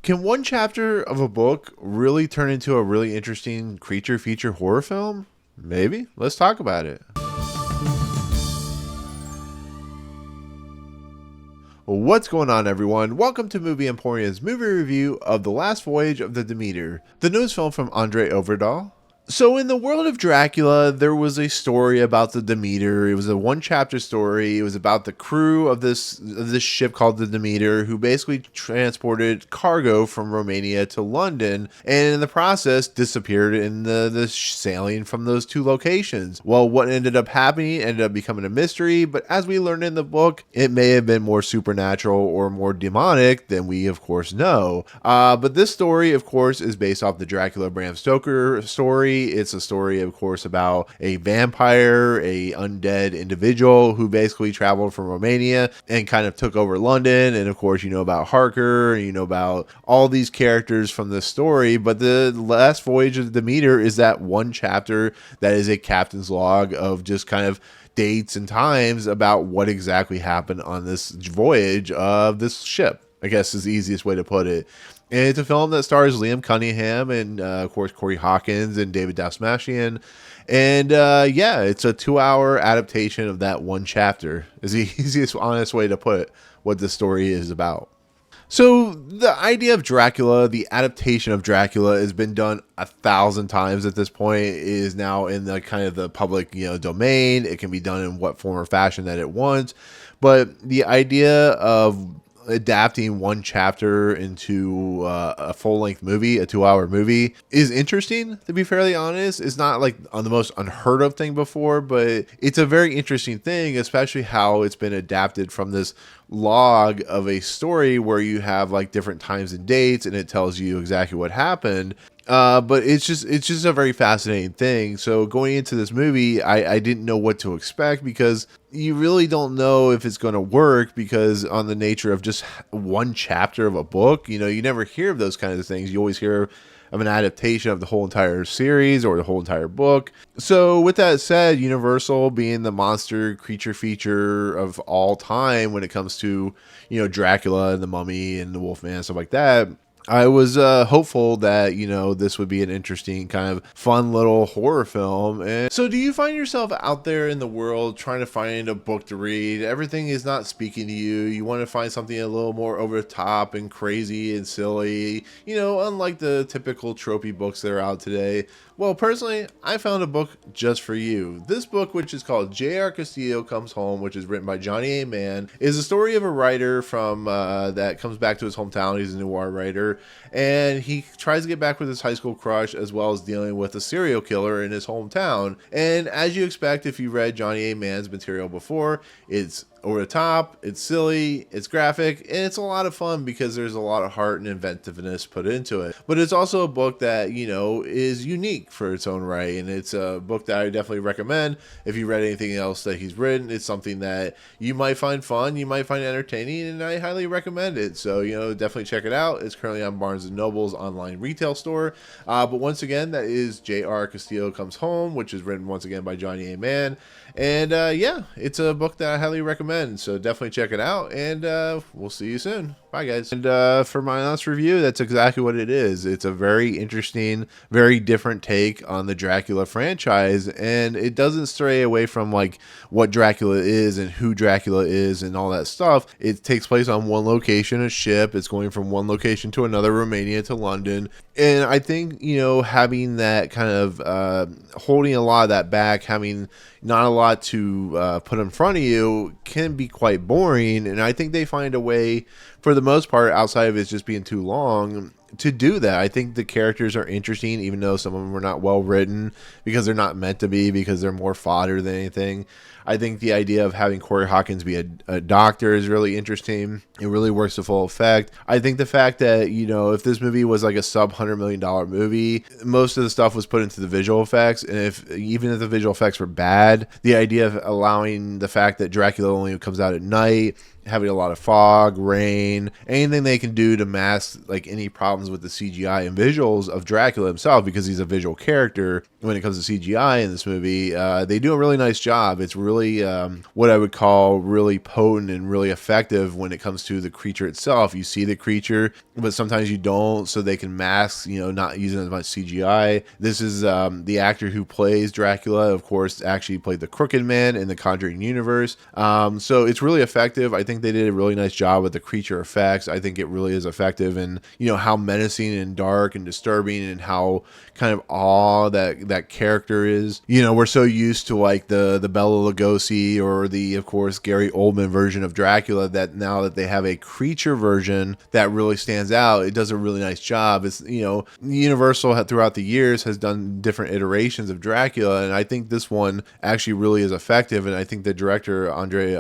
Can one chapter of a book really turn into a really interesting creature feature horror film? Maybe. Let's talk about it. What's going on, everyone? Welcome to Movie Emporium's movie review of The Last Voyage of the Demeter, the newest film from André Øvredal. So in the world of Dracula, there was a story about the Demeter. It was a one-chapter story. It was about the crew of this ship called the Demeter, who basically transported cargo from Romania to London, and in the process disappeared in the sailing from those two locations. Well, what ended up happening ended up becoming a mystery, but as we learned in the book, it may have been more supernatural or more demonic than we, of course, know. But this story, of course, is based off the Dracula Bram Stoker story. It's a story, of course, about a vampire, a undead individual who basically traveled from Romania and kind of took over London. And of course, you know about Harker, and you know about all these characters from this story. But the Last Voyage of the Demeter is that one chapter that is a captain's log of just kind of dates and times about what exactly happened on this voyage of this ship, I guess is the easiest way to put it. And it's a film that stars Liam Cunningham and, of course, Corey Hawkins and David Dastmalchian. And, yeah, it's a 2-hour adaptation of that one chapter is the easiest, honest way to put what the story is about. So the idea of Dracula, the adaptation of Dracula, has been done 1,000 times at this point. It is now in the kind of the public, domain. It can be done in what form or fashion that it wants. But the idea of adapting one chapter into a full-length movie, a 2-hour movie, is interesting, to be fairly honest. It's not like on the most unheard of thing before, but it's a very interesting thing, especially how it's been adapted from this log of a story where you have like different times and dates and it tells you exactly what happened. But it's just a very fascinating thing. So going into this movie, I didn't know what to expect because you really don't know if it's going to work because on the nature of just one chapter of a book, you never hear of those kinds of things. You always hear of an adaptation of the whole entire series or the whole entire book. So with that said, Universal being the monster creature feature of all time when it comes to, Dracula and the Mummy and the Wolfman and stuff like that, I was hopeful that, this would be an interesting kind of fun little horror film. And so do you find yourself out there in the world trying to find a book to read? Everything is not speaking to you. You want to find something a little more over the top and crazy and silly, unlike the typical tropey books that are out today. Well, personally, I found a book just for you. This book, which is called J.R. Castillo Comes Home, which is written by Johnny A. Mann, is a story of a writer from that comes back to his hometown. He's a noir writer, and he tries to get back with his high school crush as well as dealing with a serial killer in his hometown. And as you expect, if you read Johnny A. Mann's material before, it's over the top, it's silly, it's graphic, and it's a lot of fun because there's a lot of heart and inventiveness put into it. But it's also a book that, is unique for its own right, and it's a book that I definitely recommend. If you read anything else that he's written, it's something that you might find fun, you might find entertaining, and I highly recommend it. So, definitely check it out. It's currently on Barnes & Noble's online retail store. But once again, that is J.R. Castillo Comes Home, which is written once again by Johnny A. Mann. And yeah, it's a book that I highly recommend. So definitely check it out, and we'll see you soon. Bye, guys. And for my honest review, that's exactly what it is. It's a very interesting, very different take on the Dracula franchise, and it doesn't stray away from like what Dracula is and who Dracula is and all that stuff. It takes place on one location, a ship. It's going from one location to another, Romania to London. And I think, having that kind of holding a lot of that back, having not a lot to put in front of you can be quite boring. And I think they find a way, for the most part, outside of it just being too long, to do that. I think the characters are interesting, even though some of them are not well written because they're not meant to be, because they're more fodder than anything. I think the idea of having Corey Hawkins be a doctor is really interesting. It really works to full effect. I think the fact that, if this movie was like a sub $100 million movie, most of the stuff was put into the visual effects. And even if the visual effects were bad, the idea of allowing the fact that Dracula only comes out at night having a lot of fog, rain, anything they can do to mask like any problems with the CGI and visuals of Dracula himself, because he's a visual character when it comes to CGI in this movie. They do a really nice job. It's really what I would call really potent and really effective when it comes to the creature itself. You see the creature, but sometimes you don't, so they can mask, not using as much CGI. This is the actor who plays Dracula, of course, actually played the Crooked Man in the Conjuring universe. So it's really effective. I think they did a really nice job with the creature effects. I think it really is effective, and how menacing and dark and disturbing, and how kind of awe that character is. We're so used to like the Bela Lugosi or the, of course, Gary Oldman version of Dracula, that now that they have a creature version that really stands out, it does a really nice job. It's, Universal throughout the years has done different iterations of Dracula, and I think this one actually really is effective, and I think the director, André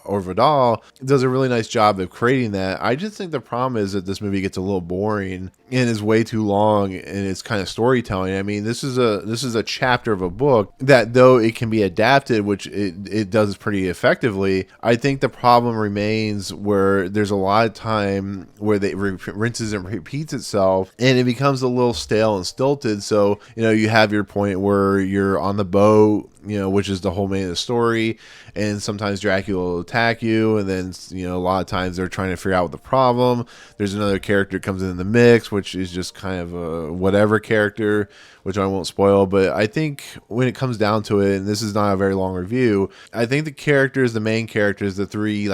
Øvredal, does a really nice job of creating that. I just think the problem is that this movie gets a little boring and is way too long in its kind of storytelling. I mean, this is a chapter of a book that, though it can be adapted, which it does pretty effectively, I think the problem remains where there's a lot of time where they rinses and repeats itself, and it becomes a little stale and stilted. So, you have your point where you're on the boat, which is the whole main of the story, and sometimes Dracula will attack you, and then, a lot of times they're trying to figure out what the problem. There's another character comes in the mix, which is just kind of a whatever character, which I won't spoil. But I think when it comes down to it, and this is not a very long review, I think the main characters, the three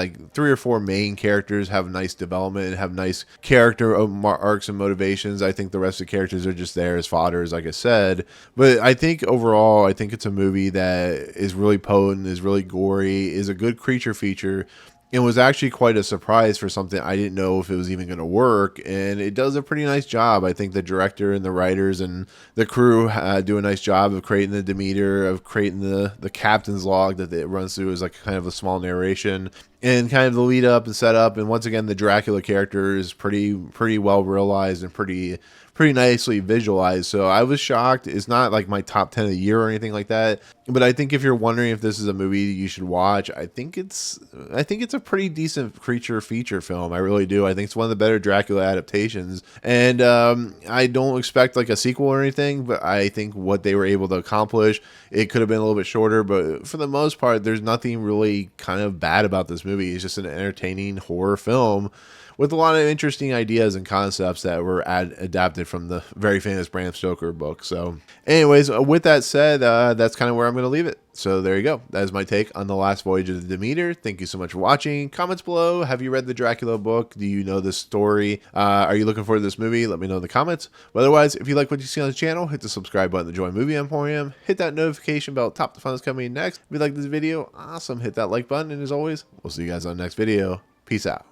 or four main characters have nice development and have nice character arcs and motivations. I think the rest of the characters are just there as fodder, like I said. But I think overall, I think it's a movie that is really potent, is really gory, is a good creature feature, and was actually quite a surprise for something I didn't know if it was even going to work, and it does a pretty nice job. I think the director and the writers and the crew do a nice job of creating the Demeter, of creating the captain's log that it runs through as like kind of a small narration, and kind of the lead up and set up. And once again, the Dracula character is pretty well realized and pretty nicely visualized. So I was shocked. It's not like my top 10 of the year or anything like that, but I think if you're wondering if this is a movie you should watch, I think it's a pretty decent creature feature film. I really do. I think it's one of the better Dracula adaptations, and I don't expect like a sequel or anything, but I think what they were able to accomplish, it could have been a little bit shorter, but for the most part, there's nothing really kind of bad about this movie. It's just an entertaining horror film with a lot of interesting ideas and concepts that were adapted from the very famous Bram Stoker book. So anyways, with that said, that's kind of where I'm going to leave it. So there you go. That is my take on The Last Voyage of the Demeter. Thank you so much for watching. Comments below. Have you read the Dracula book? Do you know this story? Are you looking forward to this movie? Let me know in the comments. But otherwise, if you like what you see on the channel, hit the subscribe button to join Movie Emporium. Hit that notification bell. Top the fun is coming next. If you like this video, awesome. Hit that like button. And as always, we'll see you guys on the next video. Peace out.